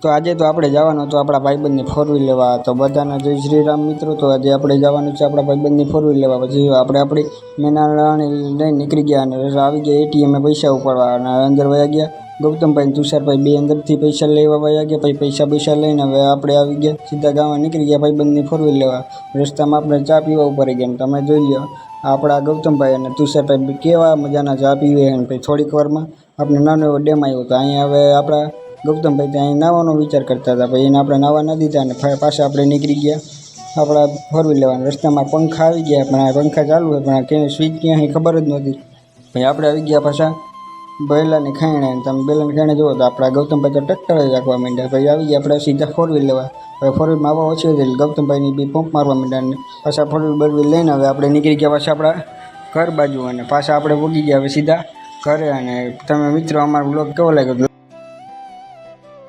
તો આજે તો આપણે જવાનું હતું આપણા ભાઈબંધની ફોર વ્હીલ લેવા. તો બધાને જય શ્રી રામ મિત્રો. તો આજે આપણે જવાનું છે આપણા ભાઈબંધની ફોર વ્હીલ લેવા. પછી આપણે આપણી મેનારાણી લઈને નીકળી ગયા અને આવી ગયા એટીએમે પૈસા ઉપાડવા અને અંદર વયા ગયા. ગૌતમભાઈ તુષારભાઈ બે અંદરથી પૈસા લેવા વયા ગયા. પછી પૈસા લઈને હવે આપણે આવી ગયા સીધા ગામમાં નીકળી ગયા ભાઈબંધની ફોર વ્હીલ લેવા. રસ્તામાં આપણે ચા પીવા ઉપર ગયા. તમે જોઈ લો આપણા ગૌતમભાઈ અને તુષારભાઈ કેવા મજાના ચા પીવે. અને પછી થોડીક વારમાં આપણે નાનો એવો ડેમ આવ્યો હતો. અહીંયા હવે આપણા ગૌતમભાઈ ત્યાં નાહવાનો વિચાર કરતા હતા. પછી એને આપણે નાહવા ન દીધા અને પાછા આપણે નીકળી ગયા આપણા ફોર વ્હીલ લેવાના. રસ્તામાં પંખા આવી ગયા પણ આ પંખા ચાલુ હોય પણ ક્યાંય સ્વિચ ક્યાંય ખબર જ નહોતી. પછી આપણે આવી ગયા પાછા બેલાની ખાણે. તમે બેલાની ખાણે જુઓ તો આપણા ગૌતમભાઈ તો ટ્રેક્ટર જ રાખવા માંડ્યા. પછી આવી ગયા આપણે સીધા ફોર વ્હીલ લેવા. હવે ફોર વ્હીલમાં આવવા ઓછી હતી ગૌતમભાઈની બી પંપ મારવા માંડ્યા અને પાછા ફોર વ્હીલ લઈને હવે આપણે નીકળી ગયા પાછા આપણા ઘર બાજુ. અને પાછા આપણે પહોંચી ગયા હવે સીધા ઘરે. અને તમે મિત્રો અમારો બ્લોગ કેવો લાગ્યો